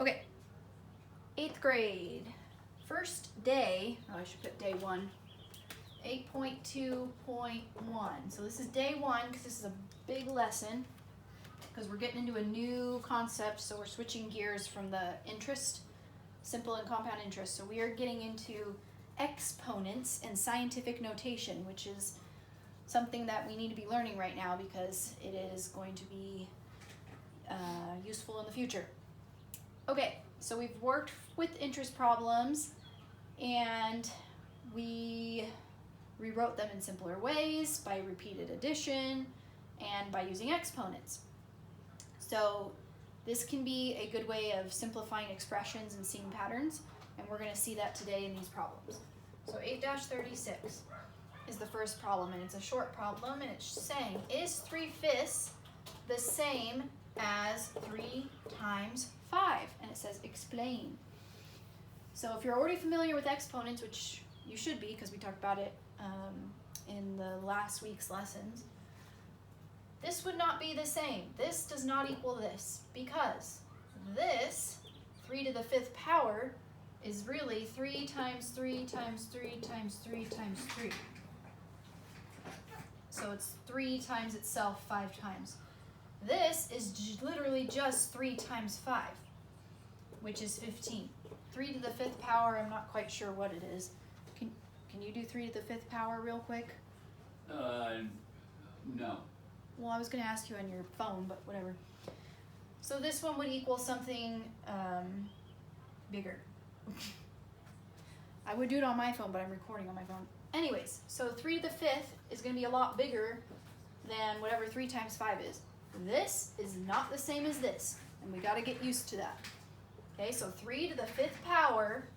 Okay, 8th grade, first day, oh, I should put day 1, 8.2.1. So this is day 1 because this is a big lesson because we're getting into a new concept, so we're switching gears from the interest, simple and compound interest. So we are getting into exponents and scientific notation, which is something that we need to be learning right now because it is going to be useful in the future. Okay, so we've worked with interest problems and we rewrote them in simpler ways by repeated addition and by using exponents. So this can be a good way of simplifying expressions and seeing patterns, and we're going to see that today in these problems. So 8-36 is the first problem, and it's a short problem, and it's saying, is 3/5 the same as 3 times 5? And it says explain. So if you're already familiar with exponents, which you should be because we talked about it in the last week's lessons, this would not be the same. This does not equal this because this 3 to the 5th power is really 3 times 3 times 3 times 3 times 3. So it's 3 times itself 5 times. This is literally just 3 times 5, which is 15. 3 to the 5th power, I'm not quite sure what it is. Can you do 3 to the 5th power real quick? No. Well, I was going to ask you on your phone, but whatever. So this one would equal something bigger. I would do it on my phone, but I'm recording on my phone. Anyways, so 3 to the 5th is going to be a lot bigger than whatever 3 times 5 is. This is not the same as this, and we got to get used to that. Okay, so 3 to the 5th power,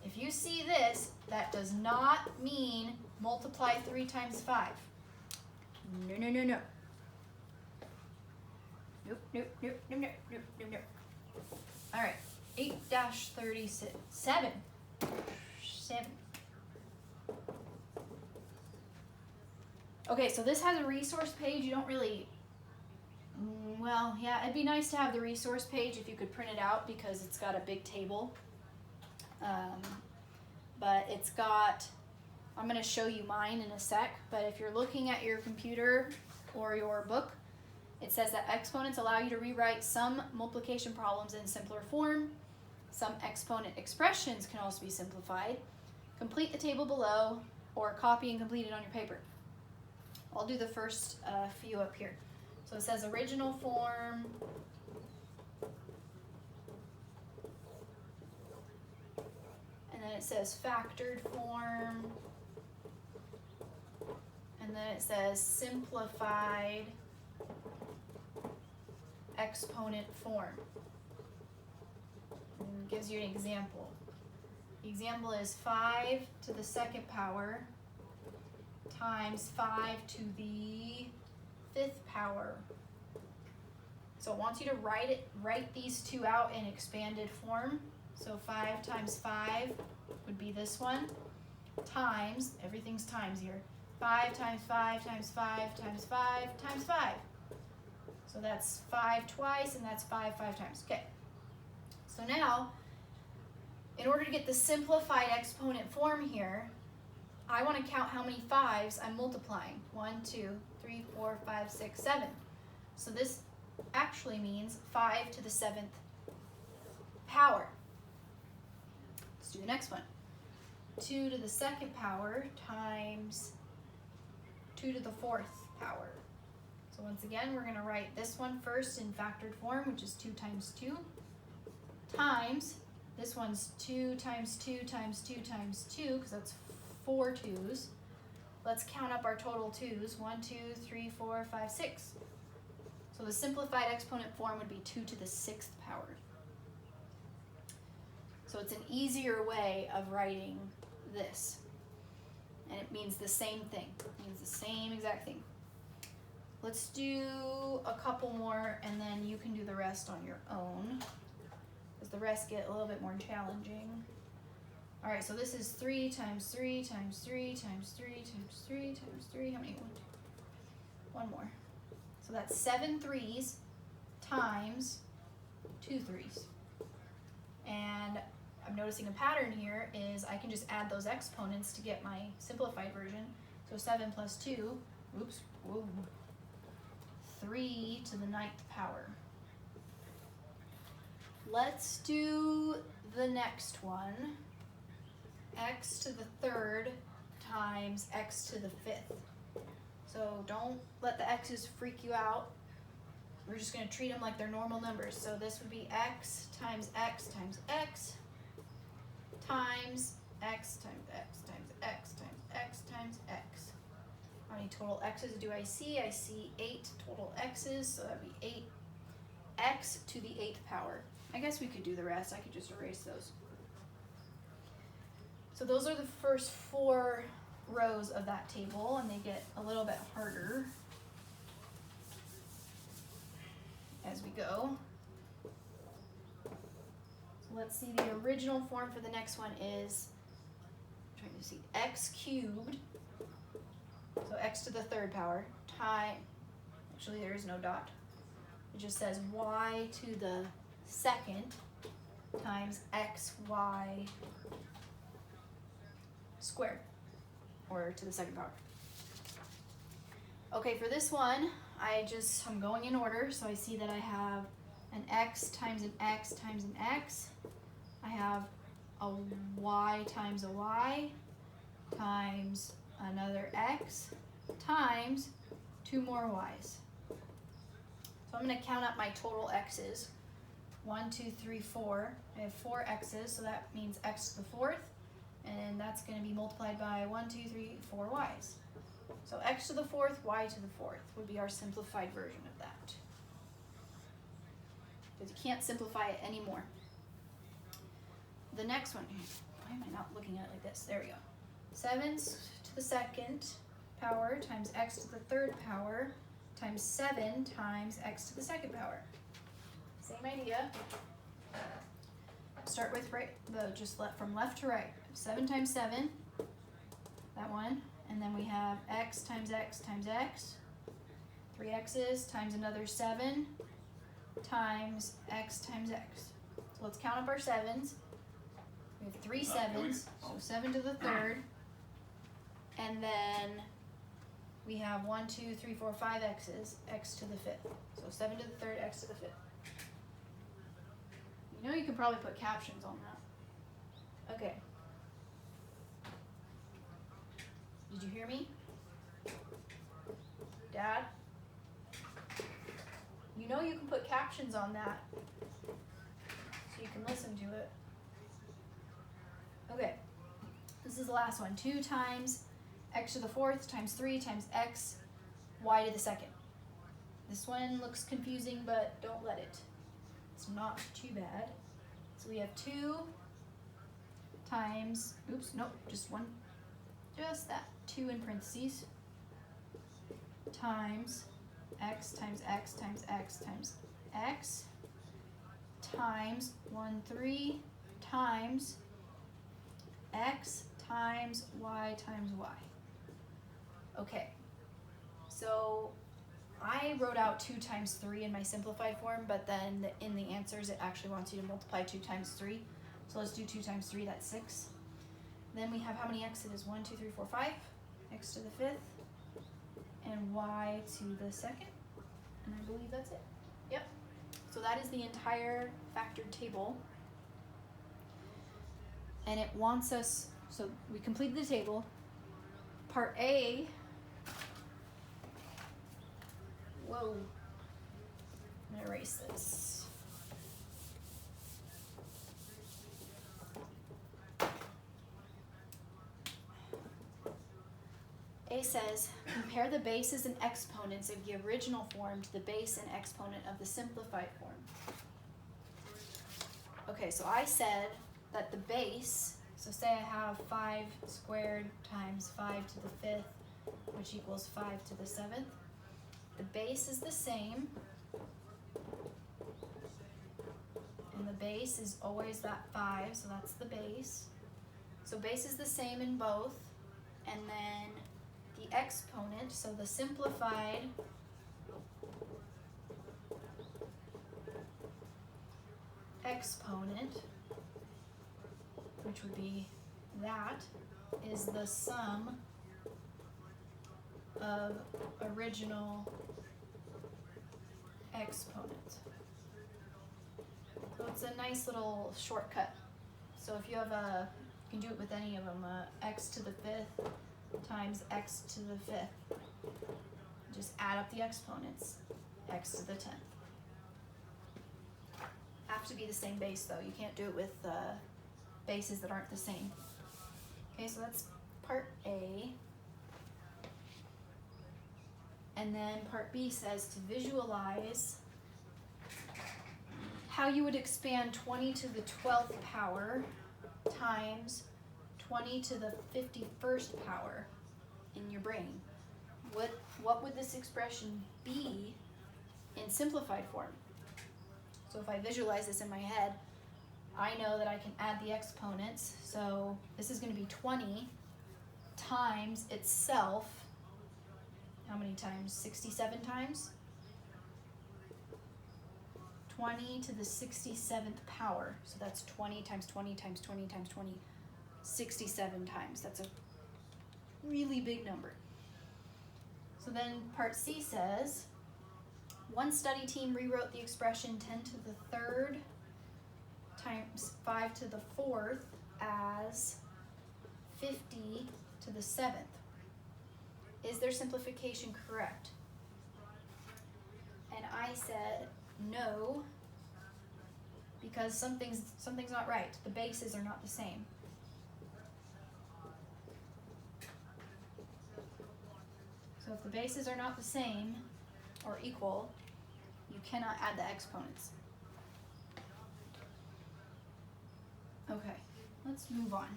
if you see this, that does not mean multiply 3 times 5. No, no, no, no. Nope, nope, nope, nope, nope, nope, nope, nope. All right, 8-37. 7. Okay, so this has a resource page. You don't really, well, yeah, it'd be nice to have the resource page if you could print it out because it's got a big table. But it's got, I'm going to show you mine in a sec, but if you're looking at your computer or your book, it says that exponents allow you to rewrite some multiplication problems in simpler form. Some exponent expressions can also be simplified. Complete the table below or copy and complete it on your paper. I'll do the first few up here. So it says original form, and then it says factored form, and then it says simplified exponent form. And it gives you an example. The example is 5 to the 2nd power times 5 to the 5th power. So it wants you to write these two out in expanded form. So 5 times 5 would be this one, times, everything's times here, 5 times 5 times 5 times 5 times 5. So that's 5 twice, and that's 5 times. Okay. So now, in order to get the simplified exponent form here, I want to count how many 5s I'm multiplying. 1, 2, 3, 4, 5, 6, 7. So this actually means 5 to the 7th power. Let's do the next one. 2 to the 2nd power times 2 to the 4th power. So once again, we're going to write this one first in factored form, which is 2 times 2, times, this one's 2 times 2 times 2 times 2, because that's 4 2s. Let's count up our total 2s. 1, 2, 3, 4, 5, 6. So the simplified exponent form would be 2 to the 6th power. So it's an easier way of writing this. And it means the same thing. It means the same exact thing. Let's do a couple more, and then you can do the rest on your own, because the rest get a little bit more challenging. All right, so this is 3 times 3 times 3 times 3 times 3 times 3. How many? One more. So that's 7 3s times 2 3s. And I'm noticing a pattern here is I can just add those exponents to get my simplified version. So 7 plus 2, oops, whoa, 3 to the 9th power. Let's do the next one. X to the 3rd times x to the 5th. So don't let the x's freak you out. We're just going to treat them like they're normal numbers. So this would be x times x times x times x times x times x times x times x. How many total x's do I see? I see 8 total x's, so that would be 8x to the 8th power. I guess we could do the rest. I could just erase those. So those are the first 4 rows of that table, and they get a little bit harder as we go. So let's see, the original form for the next one is, I'm trying to see, x cubed, so x to the 3rd power, actually there is no dot, it just says y to the 2nd times xy squared, or to the 2nd power. Okay, for this one, I'm going in order, so I see that I have an x times an x times an x. I have a y times a y times another x times 2 more y's. So I'm going to count up my total x's. 1, 2, 3, 4. I have 4 x's, so that means x to the 4th, and that's going to be multiplied by 1, 2, 3, 4 y's. So x to the 4th, y to the 4th would be our simplified version of that. Because you can't simplify it anymore. The next one, why am I not looking at it like this? There we go. 7 to the 2nd power times x to the 3rd power times 7 times x to the 2nd power. Same idea. Start with from left to right. 7 times 7, that one. And then we have x times x times x, 3 x's times another 7 times x times x. So let's count up our 7's. We have 3 7's, so 7 to the 3rd. And then we have 1, 2, 3, 4, 5 x's, x to the 5th. So 7 to the 3rd, x to the 5th. You know you can probably put captions on that. Okay. Did you hear me? Dad? You know you can put captions on that so you can listen to it. Okay, this is the last one. 2 times x to the 4th times 3 times x y to the 2nd. This one looks confusing, but don't let it. It's not too bad. So we have 2 times, oops, nope, just one, just that. 2 in parentheses times x times x times x times x times 1, 3 times x times y times y. Okay, so I wrote out 2 times 3 in my simplified form, but then in the answers it actually wants you to multiply 2 times 3. So let's do 2 times 3, that's 6. Then we have how many x's? 1, 2, 3, 4, 5. X to the 5th and y to the 2nd, and I believe that's it. Yep. So that is the entire factored table, and it wants us, so we completed the table. Part A, whoa, I'm gonna erase this. A says, compare the bases and exponents of the original form to the base and exponent of the simplified form. Okay, so I said that the base, so say I have 5 squared times 5 to the 5th, which equals 5 to the 7th. The base is the same, and the base is always that 5, so that's the base. So base is the same in both, and then the exponent, so the simplified exponent, which would be that, is the sum of original exponents. So it's a nice little shortcut. So if you have you can do it with any of them, x to the 5th times x to the 5th. Just add up the exponents, x to the 10th. Have to be the same base though. You can't do it with bases that aren't the same. Okay, so that's part A. And then part B says to visualize how you would expand 20 to the 12th power times 20 to the 51st power in your brain. What would this expression be in simplified form? So if I visualize this in my head, I know that I can add the exponents. So this is going to be 20 times itself. How many times? 67 times? 20 to the 67th power. So that's 20 times 20 times 20 times 20, 67 times. That's a really big number. So then part C says, one study team rewrote the expression 10 to the 3rd times 5 to the 4th as 50 to the 7th. Is their simplification correct? And I said no, because something's not right. The bases are not the same. So if the bases are not the same or equal, you cannot add the exponents. Okay, let's move on.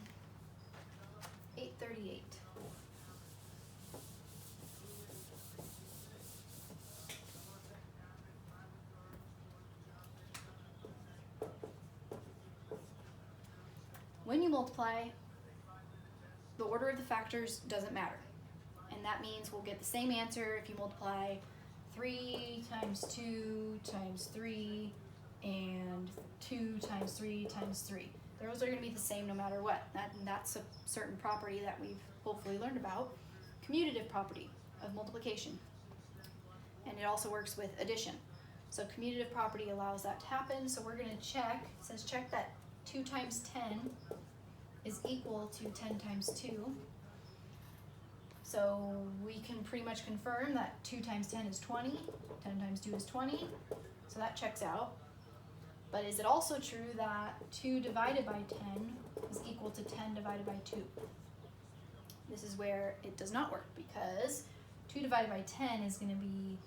838. When you multiply, the order of the factors doesn't matter. And that means we'll get the same answer if you multiply 3 times 2 times 3 and 2 times 3 times 3. Those are going to be the same no matter what. That's a certain property that we've hopefully learned about. Commutative property of multiplication. And it also works with addition. So commutative property allows that to happen. So we're going to check. It says check that 2 times 10 is equal to 10 times 2. So we can pretty much confirm that 2 times 10 is 20, 10 times 2 is 20, so that checks out. But is it also true that 2 divided by 10 is equal to 10 divided by 2? This is where it does not work, because 2 divided by 10 is going to be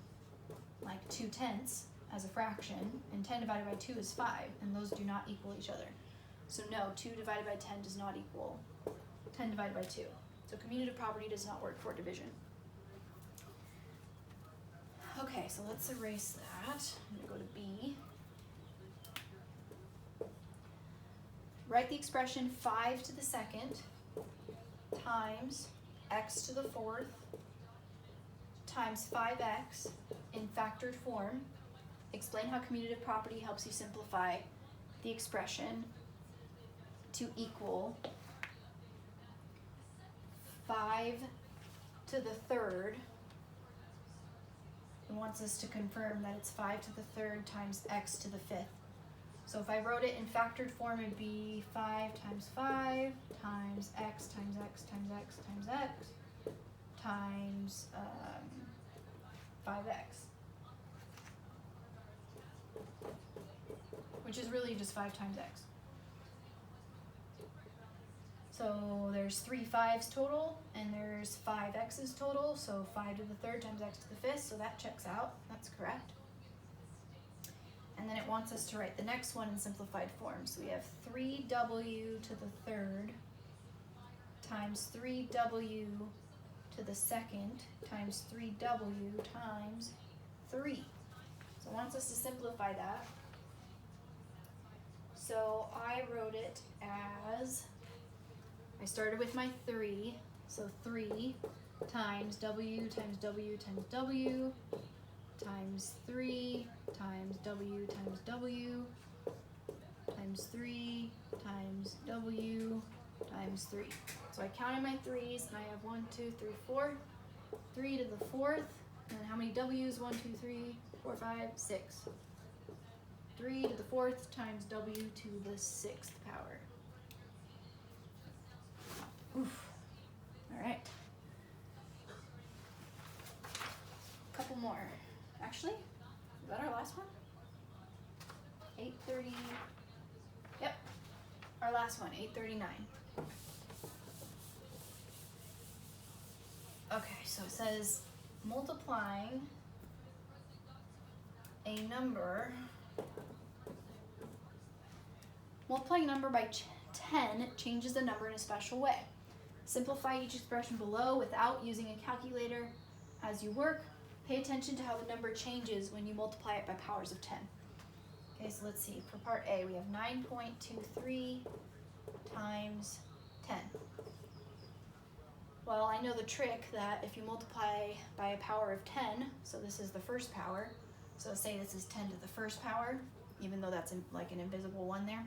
like 2/10 as a fraction, and 10 divided by 2 is 5, and those do not equal each other. So no, 2 divided by 10 does not equal 10 divided by 2. So commutative property does not work for division. Okay, so let's erase that. I'm going to go to B. Write the expression 5 to the 2nd times x to the 4th times 5x in factored form. Explain how commutative property helps you simplify the expression to equal 5 to the 3rd. It wants us to confirm that it's 5 to the 3rd times x to the 5th. So if I wrote it in factored form, it'd be 5 times 5 times x times x times x times x times 5x. Which is really just 5 times x. So there's 3 5s total, and there's 5 x's total, so 5 to the 3rd times x to the 5th, so that checks out, that's correct. And then it wants us to write the next one in simplified form. So we have 3w to the 3rd times 3w to the 2nd times 3w times 3. So it wants us to simplify that. So I wrote it as, I started with my 3, so 3 times w times w times w times 3 times w times w times 3 times W times 3. So I counted my 3's, and I have 1, 2, 3, 4. 3 to the 4th, and then how many W's? 1, 2, 3, 4, 5, 6. 3 to the 4th times W to the 6th power. Oof. All right. Couple more. Actually, is that our last one? 830. Yep. Our last one, 839. Okay, so it says multiplying a number by 10 changes the number in a special way. Simplify each expression below without using a calculator. As you work, pay attention to how the number changes when you multiply it by powers of 10. Okay, so let's see. For part A, we have 9.23 times 10. Well, I know the trick that if you multiply by a power of 10, so this is the first power, so say this is 10 to the first power, even though that's like an invisible 1 there,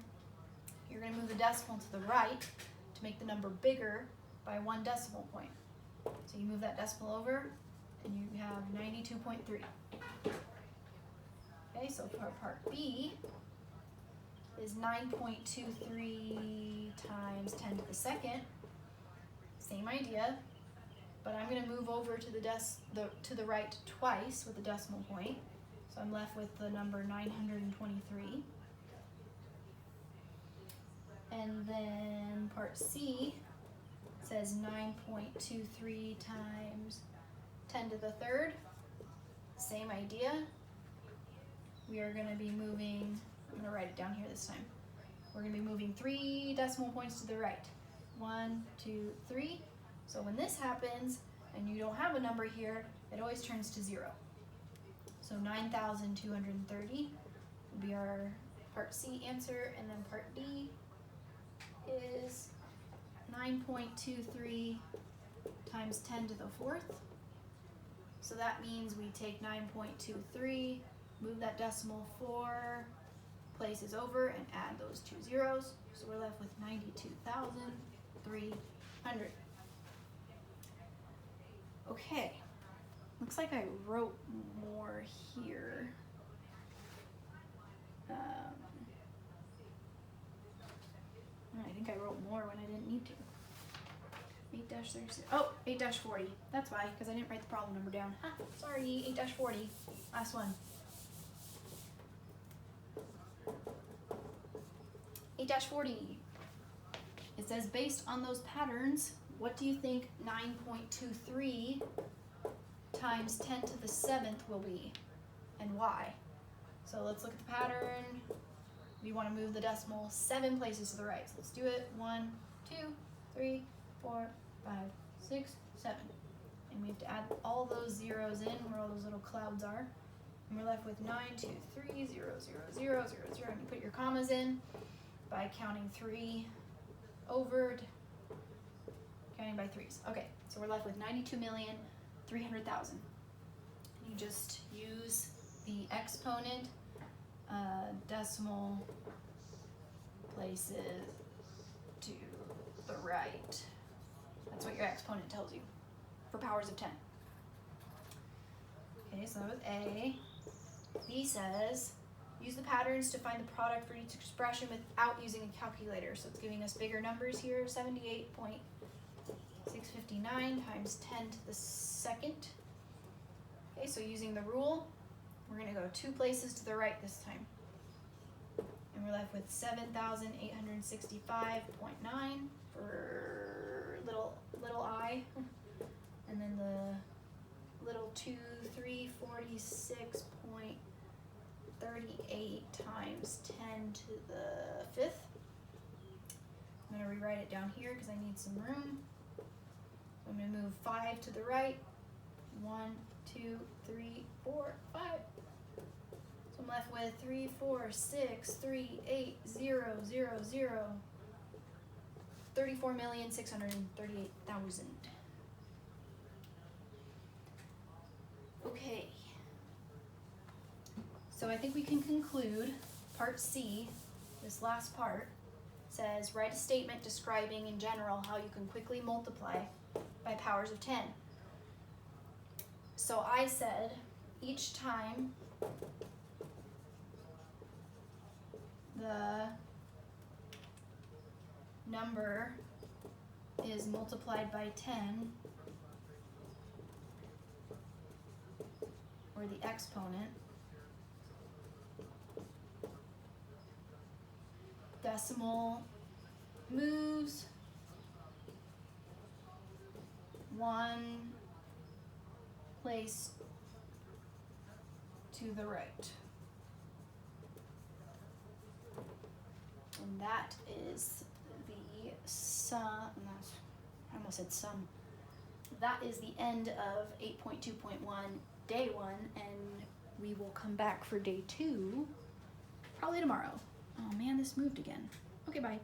you're going to move the decimal to the right to make the number bigger by 1 decimal point. So you move that decimal over, and you have 92.3. Okay, so for part B is 9.23 times 10 to the second. Same idea, but I'm going to move over to the right twice with the decimal point. So I'm left with the number 923. And then part C says 9.23 times 10 to the third. Same idea. We are going to be moving, I'm going to write it down here this time. We're going to be moving 3 decimal points to the right. 1, 2, 3. So when this happens and you don't have a number here, it always turns to 0. So 9,230 will be our part C answer, and then part D is 9.23 times 10 to the 4th. So that means we take 9.23, move that decimal 4 places over, and add those 2 zeros. So we're left with 92,300. Okay, looks like I wrote more here. I think I wrote more when I didn't need to. 8-36. Oh, 8-40. That's why, because I didn't write the problem number down. Sorry, 8-40. Last one. 8-40. It says, based on those patterns, what do you think 9.23 times 10 to the 7th will be, and why? So let's look at the pattern. We want to move the decimal 7 places to the right. So let's do it. 1, 2, 3, 4, 5, 6, 7. And we have to add all those zeros in where all those little clouds are. And we're left with 9, 2, 3, 0, 0, 0, 0, 0. And you put your commas in by counting 3 over, counting by 3's. Okay, so we're left with 92,300,000. You just use the exponent decimal places to the right. That's what your exponent tells you for powers of 10. Okay, so that was A. B says, use the patterns to find the product for each expression without using a calculator. So it's giving us bigger numbers here, 78.659 times 10 to the second. Okay, so using the rule, we're going to go 2 places to the right this time. And we're left with 7,865.9 for little I. And then the little 2346.38 times 10 to the 5th. I'm going to rewrite it down here because I need some room. I'm going to move 5 to the right. 1, 2, 3, 4, 5. So I'm left with 3, 4, 6, 3, 8, 0, 0, 0. 34,638,000. Okay. So I think we can conclude part C, this last part says, write a statement describing in general how you can quickly multiply by powers of 10. So I said, each time the number is multiplied by 10, or the exponent, decimal moves one place to the right. And that is the sum, I almost said sum. That is the end of 8.2.1 day 1, and we will come back for day 2 probably tomorrow. Oh man, this moved again. Okay, bye.